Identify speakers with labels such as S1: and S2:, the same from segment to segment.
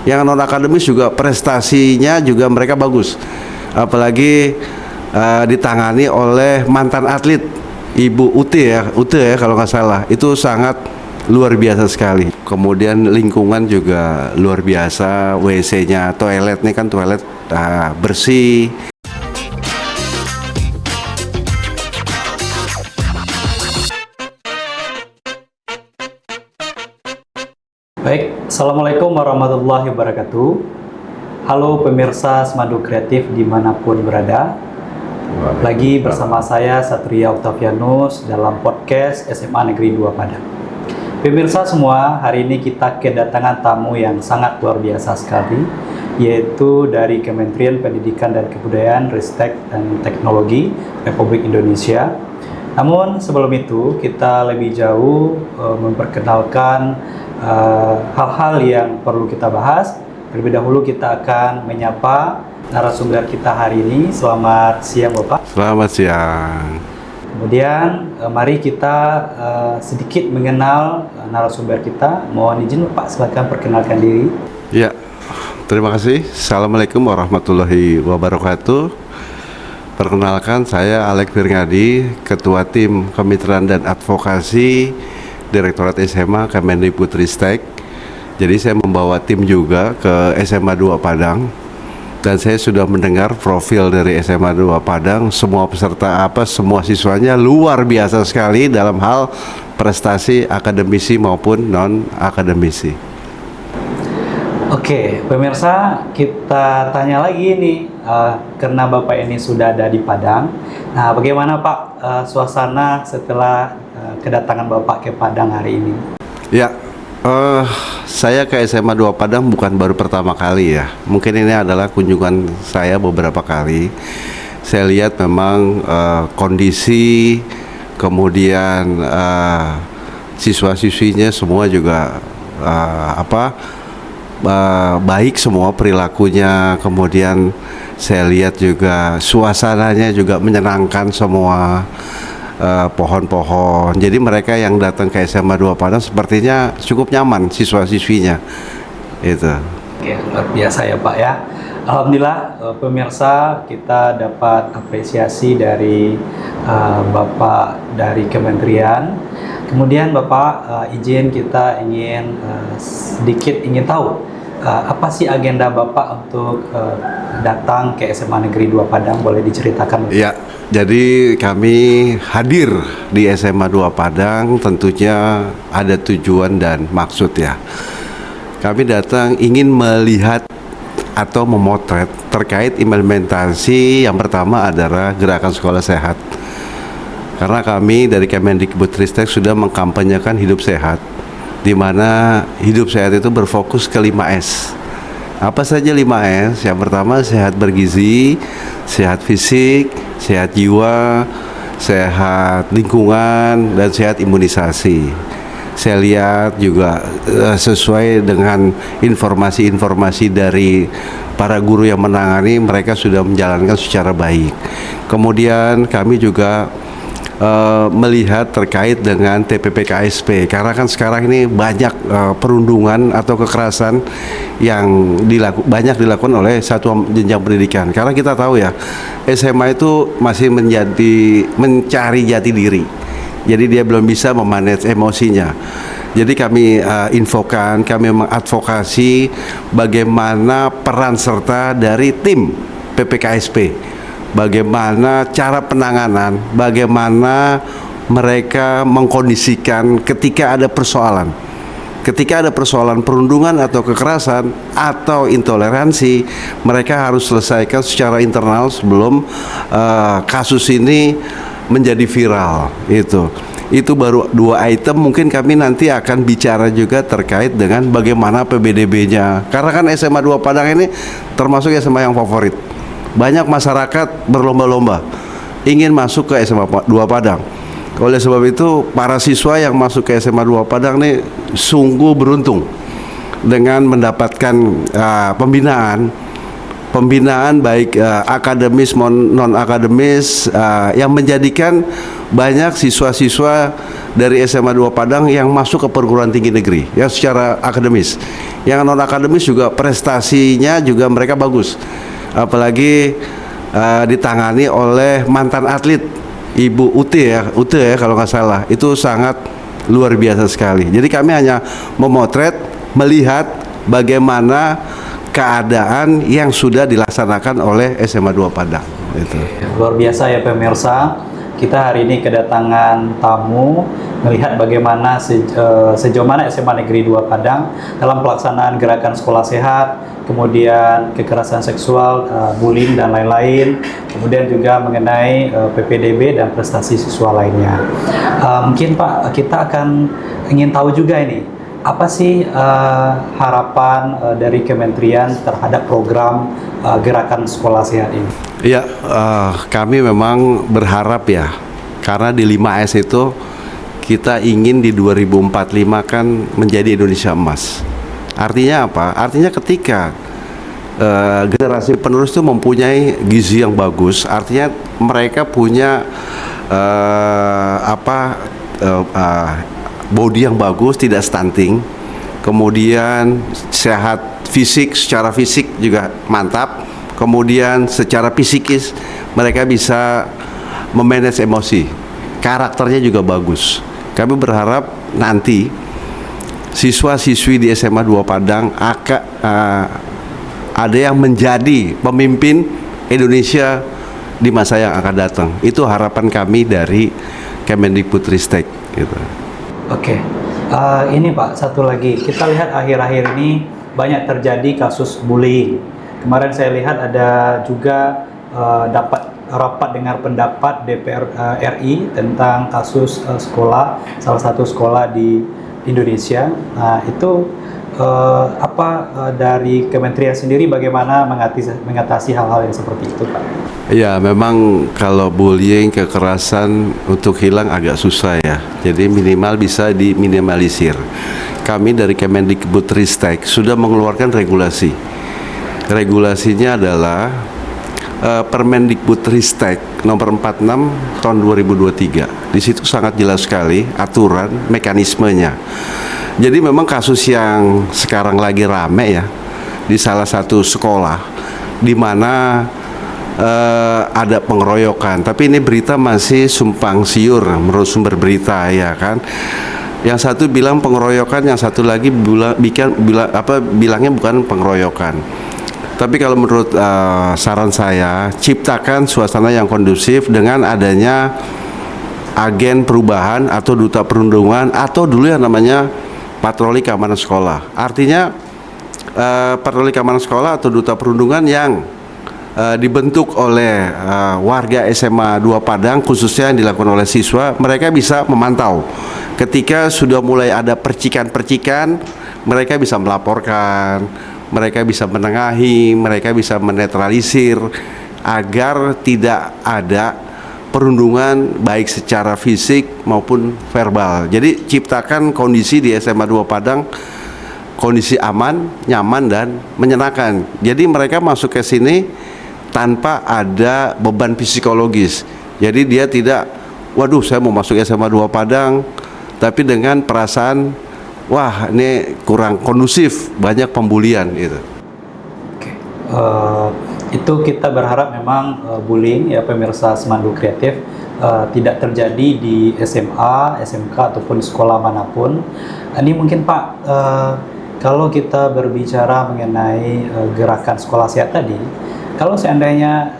S1: Yang non akademis juga prestasinya juga mereka bagus. Apalagi ditangani oleh mantan atlet Ibu Ute ya kalau nggak salah. Itu sangat luar biasa sekali. Kemudian lingkungan juga luar biasa. WC-nya, toilet nih kan toilet bersih.
S2: Baik, Assalamualaikum warahmatullahi wabarakatuh. Halo pemirsa Semadu Kreatif dimanapun berada. Lagi bersama saya Satria Octavianus dalam podcast SMA Negeri 2 Padang. Pemirsa semua, hari ini kita kedatangan tamu yang sangat luar biasa sekali, yaitu dari Kementerian Pendidikan dan Kebudayaan, Ristek dan Teknologi Republik Indonesia. Namun sebelum itu kita lebih jauh memperkenalkan hal-hal yang perlu kita bahas. Terlebih dahulu kita akan menyapa narasumber kita hari ini. Selamat siang Bapak.
S1: Selamat siang.
S2: Kemudian mari kita sedikit mengenal narasumber kita. Mohon izin Bapak, silakan perkenalkan diri.
S1: Ya, terima kasih. Assalamualaikum warahmatullahi wabarakatuh. Perkenalkan, saya Alek Firngadi, Ketua Tim Kemitraan dan Advokasi Direktorat SMA Kemendikbudristek. Jadi saya membawa tim juga ke SMA 2 Padang. Dan saya sudah mendengar profil dari SMA 2 Padang. Semua peserta semua siswanya luar biasa sekali dalam hal prestasi akademisi maupun non-akademisi.
S2: Oke, pemirsa, kita tanya lagi nih, karena Bapak ini sudah ada di Padang. Nah, bagaimana Pak suasana setelah kedatangan Bapak ke Padang hari ini?
S1: Ya, saya ke SMA 2 Padang bukan baru pertama kali ya. Mungkin ini adalah kunjungan saya beberapa kali. Saya lihat memang kondisi, kemudian siswa-siswinya semua juga baik semua perilakunya. Kemudian saya lihat juga suasananya juga menyenangkan semua. Pohon-pohon. Jadi mereka yang datang ke SMA 2 Padang sepertinya cukup nyaman siswa-siswinya. Itu.
S2: Oke, luar biasa ya Pak ya. Alhamdulillah pemirsa, kita dapat apresiasi dari Bapak dari Kementerian. Kemudian Bapak izin kita ingin sedikit tahu apa sih agenda Bapak untuk datang ke SMA Negeri 2 Padang, boleh diceritakan?
S1: Ya, jadi kami hadir di SMA 2 Padang tentunya ada tujuan dan maksud ya. Kami datang ingin melihat atau memotret terkait implementasi yang pertama adalah gerakan sekolah sehat. Karena kami dari Kemendikbudristek sudah mengkampanyekan hidup sehat, di mana hidup sehat itu berfokus ke 5S. Apa saja 5S? Yang pertama sehat bergizi, sehat fisik, sehat jiwa, sehat lingkungan, dan sehat imunisasi. Saya lihat juga sesuai dengan informasi-informasi dari para guru yang menangani, mereka sudah menjalankan secara baik. Kemudian kami juga melihat terkait dengan TPP-KSP, karena kan sekarang ini banyak perundungan atau kekerasan yang banyak dilakukan oleh satuan jenjang pendidikan. Karena kita tahu ya, SMA itu masih mencari jati diri. Jadi dia belum bisa memanage emosinya. Jadi kami infokan, kami mengadvokasi bagaimana peran serta dari tim PPKSP. Bagaimana cara penanganan, bagaimana mereka mengkondisikan ketika ada persoalan. Ketika ada persoalan perundungan atau kekerasan atau intoleransi, mereka harus selesaikan secara internal sebelum kasus ini menjadi viral. Itu baru 2 item. Mungkin kami nanti akan bicara juga terkait dengan bagaimana PBDB-nya. Karena kan SMA 2 Padang ini termasuk SMA yang favorit. Banyak masyarakat berlomba-lomba ingin masuk ke SMA 2 Padang. Oleh sebab itu para siswa yang masuk ke SMA 2 Padang ini sungguh beruntung dengan mendapatkan pembinaan pembinaan baik akademis maupun non akademis yang menjadikan banyak siswa-siswa dari SMA 2 Padang yang masuk ke perguruan tinggi negeri yang secara akademis. Yang non akademis juga prestasinya juga mereka bagus. Apalagi ditangani oleh mantan atlet Ibu Ute ya kalau nggak salah. Itu sangat luar biasa sekali. Jadi kami hanya memotret, melihat bagaimana keadaan yang sudah dilaksanakan oleh SMA 2 Padang. Itu.
S2: Luar biasa ya pemirsa. Kita hari ini kedatangan tamu melihat bagaimana sejauh mana SMA Negeri 2 Padang dalam pelaksanaan gerakan sekolah sehat, kemudian kekerasan seksual, bullying dan lain-lain, kemudian juga mengenai PPDB dan prestasi siswa lainnya. Mungkin Pak, kita akan ingin tahu juga ini, apa sih harapan dari Kementerian terhadap program gerakan sekolah sehat ini?
S1: Ya, kami memang berharap ya, karena di 5S itu kita ingin di 2045 kan menjadi Indonesia emas. Artinya apa? Artinya ketika generasi penerus itu mempunyai gizi yang bagus, artinya mereka punya body yang bagus, tidak stunting, kemudian sehat fisik, secara fisik juga mantap, kemudian secara psikis mereka bisa memanage emosi, karakternya juga bagus. Kami berharap nanti siswa-siswi di SMA 2 Padang ada yang menjadi pemimpin Indonesia di masa yang akan datang. Itu harapan kami dari Kemendikbudristek gitu.
S2: Oke, ini Pak, satu lagi. Kita lihat akhir-akhir ini banyak terjadi kasus bullying. Kemarin saya lihat ada juga dapat rapat dengar pendapat DPR RI tentang kasus sekolah, salah satu sekolah di Indonesia. Nah, itu dari Kementerian sendiri bagaimana mengatasi hal-hal yang seperti itu, Pak?
S1: Ya, memang kalau bullying, kekerasan untuk hilang agak susah ya. Jadi minimal bisa diminimalisir. Kami dari Kemendikbudristek sudah mengeluarkan regulasi. Regulasinya adalah Permendikbudristek nomor 46 tahun 2023. Di situ sangat jelas sekali aturan mekanismenya. Jadi memang kasus yang sekarang lagi rame ya di salah satu sekolah di mana ada pengeroyokan, tapi ini berita masih sumpang siur menurut sumber berita ya kan. Yang satu bilang pengeroyokan, yang satu lagi bilangnya bukan pengeroyokan. Tapi kalau menurut saran saya, ciptakan suasana yang kondusif dengan adanya agen perubahan atau duta perundungan atau dulu yang namanya patroli keamanan sekolah. Artinya patroli keamanan sekolah atau duta perundungan yang dibentuk oleh warga SMA 2 Padang, khususnya yang dilakukan oleh siswa. Mereka bisa memantau ketika sudah mulai ada percikan-percikan, mereka bisa melaporkan, mereka bisa menengahi, mereka bisa menetralisir agar tidak ada perundungan baik secara fisik maupun verbal. Jadi ciptakan kondisi di SMA 2 Padang, kondisi aman, nyaman dan menyenangkan. Jadi mereka masuk ke sini tanpa ada beban psikologis. Jadi dia tidak, waduh saya mau masuk SMA 2 Padang, tapi dengan perasaan wah ini kurang kondusif, banyak pembulian gitu.
S2: Oke, itu kita berharap memang bullying ya pemirsa Semandu Kreatif tidak terjadi di SMA, SMK ataupun sekolah manapun. Ini mungkin Pak, kalau kita berbicara mengenai gerakan sekolah sehat tadi, kalau seandainya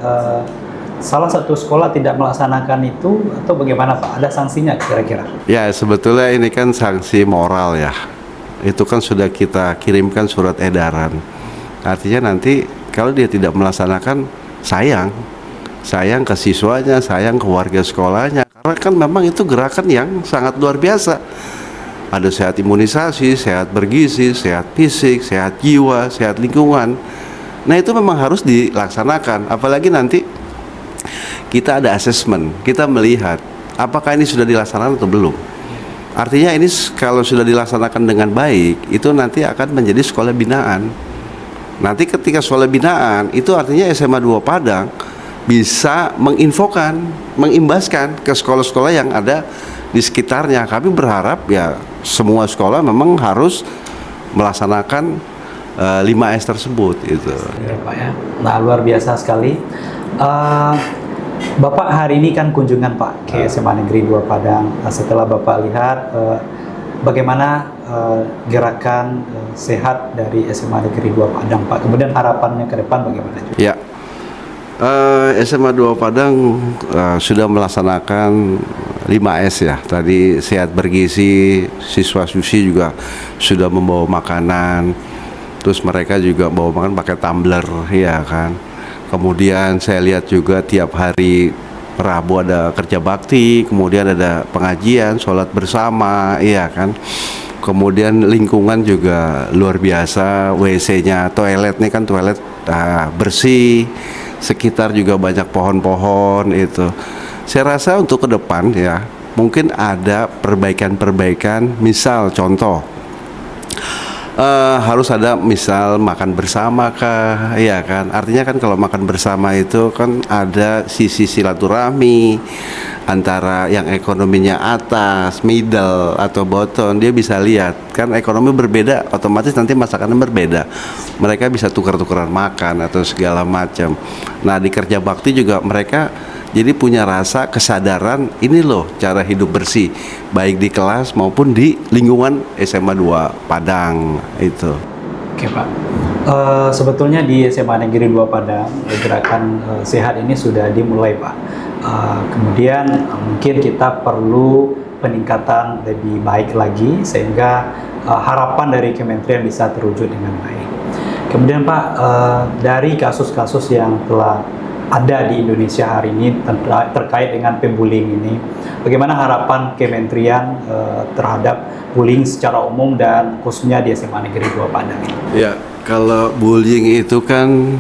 S2: salah satu sekolah tidak melaksanakan itu atau bagaimana Pak? Ada sanksinya kira-kira?
S1: Ya sebetulnya ini kan sanksi moral ya. Itu kan sudah kita kirimkan surat edaran. Artinya nanti kalau dia tidak melaksanakan sayang ke siswanya, sayang ke warga sekolahnya. Karena kan memang itu gerakan yang sangat luar biasa. Ada sehat imunisasi, sehat bergizi, sehat fisik, sehat jiwa, sehat lingkungan. Nah itu memang harus dilaksanakan. Apalagi nanti kita ada asesmen, kita melihat apakah ini sudah dilaksanakan atau belum. Artinya ini kalau sudah dilaksanakan dengan baik, itu nanti akan menjadi sekolah binaan. Nanti ketika sekolah binaan, itu artinya SMA 2 Padang bisa menginfokan, mengimbaskan ke sekolah-sekolah yang ada di sekitarnya. Kami berharap ya semua sekolah memang harus melaksanakan 5S tersebut itu.
S2: Ya, Pak ya. Nah, luar biasa sekali. Bapak hari ini kan kunjungan Pak ke SMA Negeri 2 Padang. Setelah Bapak lihat bagaimana gerakan sehat dari SMA Negeri 2 Padang, Pak. Kemudian harapannya ke depan bagaimana juga?
S1: Ya, SMA 2 Padang sudah melaksanakan 5S ya. Tadi sehat bergizi, siswa-siswi juga sudah membawa makanan. Terus mereka juga bawa makan pakai tumbler, ya kan. Kemudian saya lihat juga tiap hari Rabu ada kerja bakti, kemudian ada pengajian, sholat bersama, iya kan. Kemudian lingkungan juga luar biasa, WC-nya, toiletnya kan toilet bersih, sekitar juga banyak pohon-pohon itu. Saya rasa untuk ke depan ya, mungkin ada perbaikan-perbaikan, misal contoh, harus ada misal makan bersama kah, ya kan. Artinya kan kalau makan bersama itu kan ada sisi silaturahmi antara yang ekonominya atas, middle atau bottom. Dia bisa lihat kan ekonomi berbeda, otomatis nanti masakannya berbeda. Mereka bisa tukar-tukaran makan atau segala macam. Nah, di kerja bakti juga mereka jadi punya rasa kesadaran ini loh cara hidup bersih, baik di kelas maupun di lingkungan SMA 2 Padang itu.
S2: Oke Pak, sebetulnya di SMA Negeri 2 Padang gerakan sehat ini sudah dimulai Pak. Kemudian mungkin kita perlu peningkatan lebih baik lagi sehingga harapan dari kementerian bisa terwujud dengan baik. Kemudian Pak, dari kasus-kasus yang telah ada di Indonesia hari ini terkait dengan pembullying ini, bagaimana harapan kementerian terhadap bullying secara umum dan khususnya di SMA Negeri 2 Padang ini?
S1: Ya, kalau bullying itu kan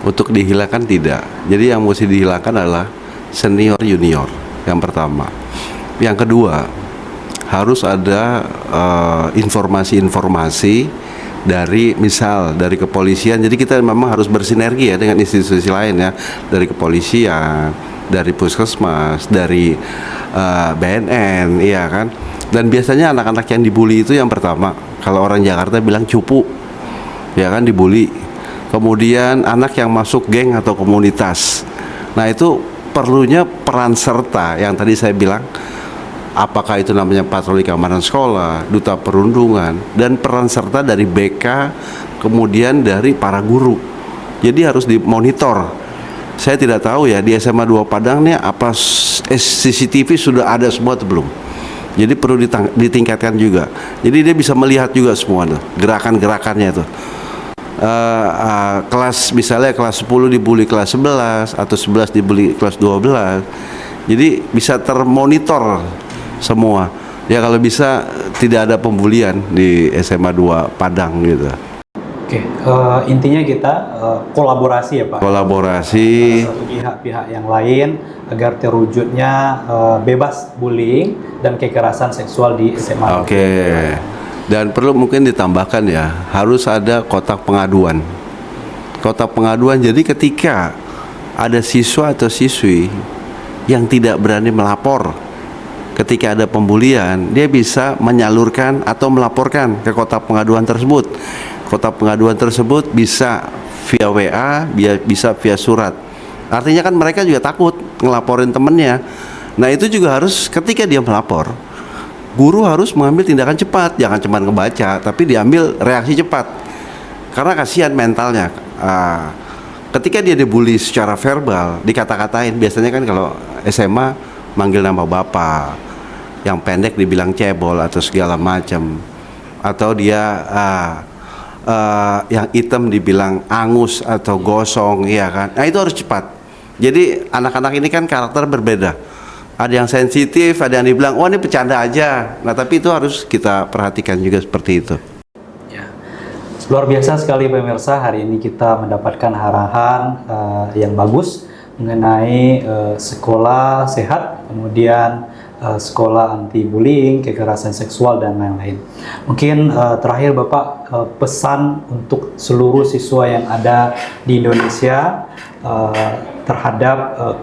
S1: untuk dihilangkan tidak. Jadi yang mesti dihilangkan adalah senior junior yang pertama. Yang kedua, harus ada informasi-informasi dari misal dari kepolisian. Jadi kita memang harus bersinergi ya dengan institusi lain ya, dari kepolisian, dari puskesmas, dari BNN, iya kan. Dan biasanya anak-anak yang dibully itu yang pertama, kalau orang Jakarta bilang cupu, ya kan, dibully. Kemudian anak yang masuk geng atau komunitas. Nah, itu perlunya peran serta yang tadi saya bilang. Apakah itu namanya patroli keamanan sekolah, duta perundungan, dan peran serta dari BK, kemudian dari para guru. Jadi harus dimonitor. Saya tidak tahu ya di SMA 2 Padang nih apa CCTV sudah ada semua atau belum. Jadi perlu ditingkatkan juga. Jadi dia bisa melihat juga semua tuh gerakan-gerakannya tuh. Kelas misalnya kelas 10 dibully kelas 11 atau 11 dibully kelas 12. Jadi bisa termonitor semua. Ya kalau bisa tidak ada pembulian di SMA 2 Padang gitu.
S2: Oke, intinya kita kolaborasi ya Pak.
S1: Kolaborasi.
S2: Satu pihak-pihak yang lain agar terwujudnya bebas bullying dan kekerasan seksual di SMA.
S1: Oke. Dan perlu mungkin ditambahkan ya, harus ada kotak pengaduan. Kotak pengaduan, jadi ketika ada siswa atau siswi yang tidak berani melapor ketika ada pembulian, dia bisa menyalurkan atau melaporkan ke kotak pengaduan tersebut. Kotak pengaduan tersebut bisa via WA, bisa via surat. Artinya kan mereka juga takut ngelaporin temennya. Nah, itu juga harus ketika dia melapor, guru harus mengambil tindakan cepat, jangan cuma ngebaca, tapi diambil reaksi cepat. Karena kasihan mentalnya. Ketika dia dibully secara verbal, dikata-katain, biasanya kan kalau SMA manggil nama bapak, yang pendek dibilang cebol atau segala macam, atau dia yang hitam dibilang angus atau gosong, iya kan. Nah, itu harus cepat. Jadi anak-anak ini kan karakter berbeda. Ada yang sensitif, ada yang dibilang, oh ini bercanda aja. Nah, tapi itu harus kita perhatikan juga seperti itu.
S2: Ya. Luar biasa sekali pemirsa, hari ini kita mendapatkan arahan yang bagus mengenai sekolah sehat, kemudian sekolah anti bullying, kekerasan seksual dan lain-lain. Mungkin terakhir Bapak pesan untuk seluruh siswa yang ada di Indonesia terhadap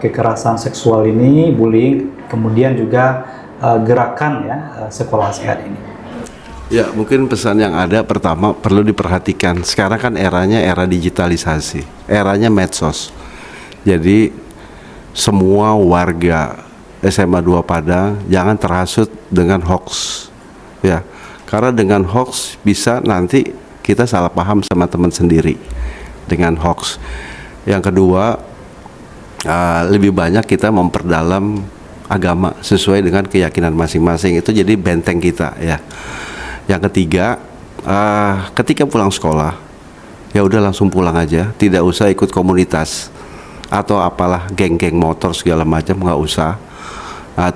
S2: kekerasan seksual ini, bullying, kemudian juga gerakan ya sekolah sehat ini.
S1: Ya, mungkin pesan yang ada pertama perlu diperhatikan. Sekarang kan eranya era digitalisasi, eranya medsos. Jadi semua warga SMA 2 Padang jangan terhasut dengan hoax. Ya, karena dengan hoax bisa nanti kita salah paham sama teman sendiri dengan hoax. Yang kedua, lebih banyak kita memperdalam agama sesuai dengan keyakinan masing-masing. Itu jadi benteng kita ya. Yang ketiga, ketika pulang sekolah, ya udah langsung pulang aja, tidak usah ikut komunitas atau apalah geng-geng motor segala macam, nggak usah.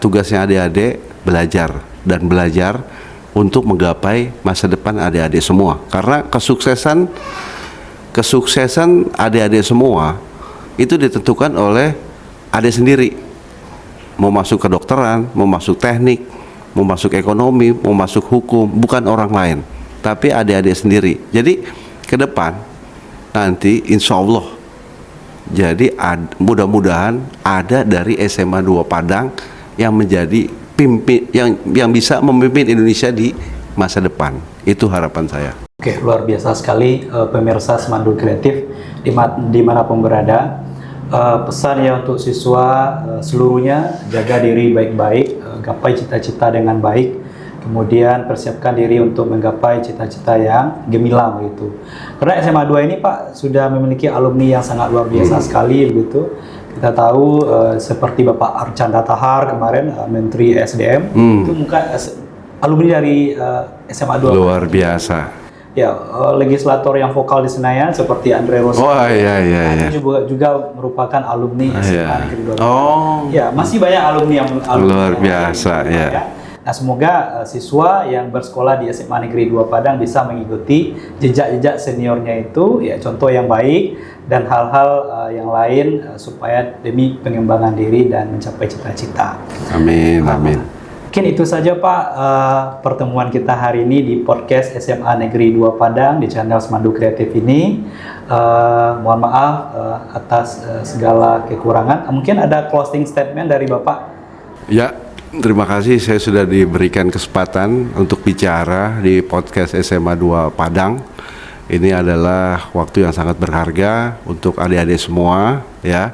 S1: Tugasnya adik-adik belajar dan belajar untuk menggapai masa depan adik-adik semua. Karena kesuksesan adik-adik semua itu ditentukan oleh adik sendiri. Mau masuk kedokteran, mau masuk teknik, mau masuk ekonomi, mau masuk hukum, bukan orang lain, tapi adik-adik sendiri. Jadi ke depan nanti insya Allah, jadi mudah-mudahan ada dari SMA 2 Padang yang menjadi yang bisa memimpin Indonesia di masa depan. Itu harapan saya.
S2: Oke, luar biasa sekali pemirsa Semandu Kreatif dimanapun berada. Pesan ya untuk siswa seluruhnya, jaga diri baik-baik, gapai cita-cita dengan baik, kemudian persiapkan diri untuk menggapai cita-cita yang gemilang begitu. Karena SMA 2 ini Pak sudah memiliki alumni yang sangat luar biasa sekali begitu. Kita tahu seperti Bapak Archandra Tahar kemarin Menteri SDM itu alumni dari SMA 2
S1: luar biasa.
S2: Ya, legislator yang vokal di Senayan seperti Andre Rossi.
S1: Oh iya.
S2: Juga merupakan alumni SMA Negeri 2.
S1: Oh.
S2: Ya, masih banyak alumni yang
S1: luar biasa ya.
S2: Nah, semoga siswa yang bersekolah di SMA Negeri 2 Padang bisa mengikuti jejak-jejak seniornya itu, ya contoh yang baik dan hal-hal yang lain supaya demi pengembangan diri dan mencapai cita-cita.
S1: Amin.
S2: Mungkin itu saja Pak pertemuan kita hari ini di podcast SMA Negeri 2 Padang di channel Semandu Kreatif ini. Mohon maaf atas segala kekurangan. Mungkin ada closing statement dari Bapak?
S1: Ya, terima kasih saya sudah diberikan kesempatan untuk bicara di podcast SMA 2 Padang. Ini adalah waktu yang sangat berharga untuk adik-adik semua ya.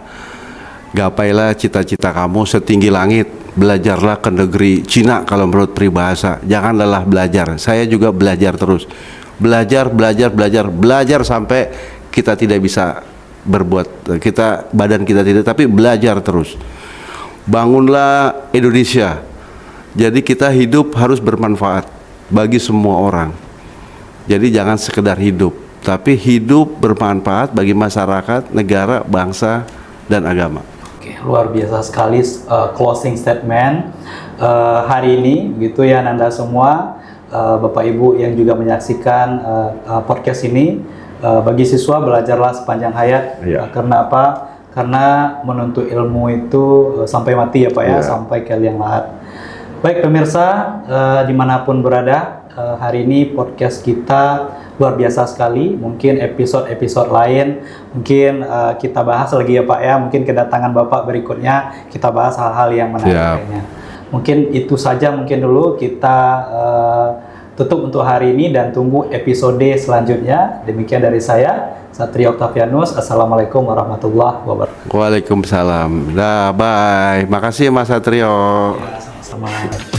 S1: Gapailah cita-cita kamu setinggi langit. Belajarlah ke negeri Cina kalau menurut peribahasa. Jangan lelah belajar. Saya juga belajar terus. Belajar sampai kita tidak bisa berbuat, badan kita tidak, tapi belajar terus. Bangunlah Indonesia. Jadi kita hidup harus bermanfaat bagi semua orang. Jadi jangan sekedar hidup, tapi hidup bermanfaat bagi masyarakat, negara, bangsa, dan agama.
S2: Oke, luar biasa sekali closing statement hari ini, begitu ya Anda semua, Bapak Ibu yang juga menyaksikan podcast ini. Bagi siswa belajarlah sepanjang hayat. Karena apa? Karena menuntut ilmu itu sampai mati ya Pak ya, sampai ke liang lahat. Baik pemirsa, dimanapun berada, hari ini podcast kita luar biasa sekali. Mungkin episode-episode lain mungkin kita bahas lagi ya Pak ya. Mungkin kedatangan Bapak berikutnya kita bahas hal-hal yang menarik lainnya. Mungkin itu saja mungkin dulu kita tutup untuk hari ini dan tunggu episode selanjutnya. Demikian dari saya, Satria Octavianus. Assalamualaikum warahmatullahi wabarakatuh.
S1: Waalaikumsalam. Dah, bye. Makasih Mas Satrio.
S2: Ya, sama-sama.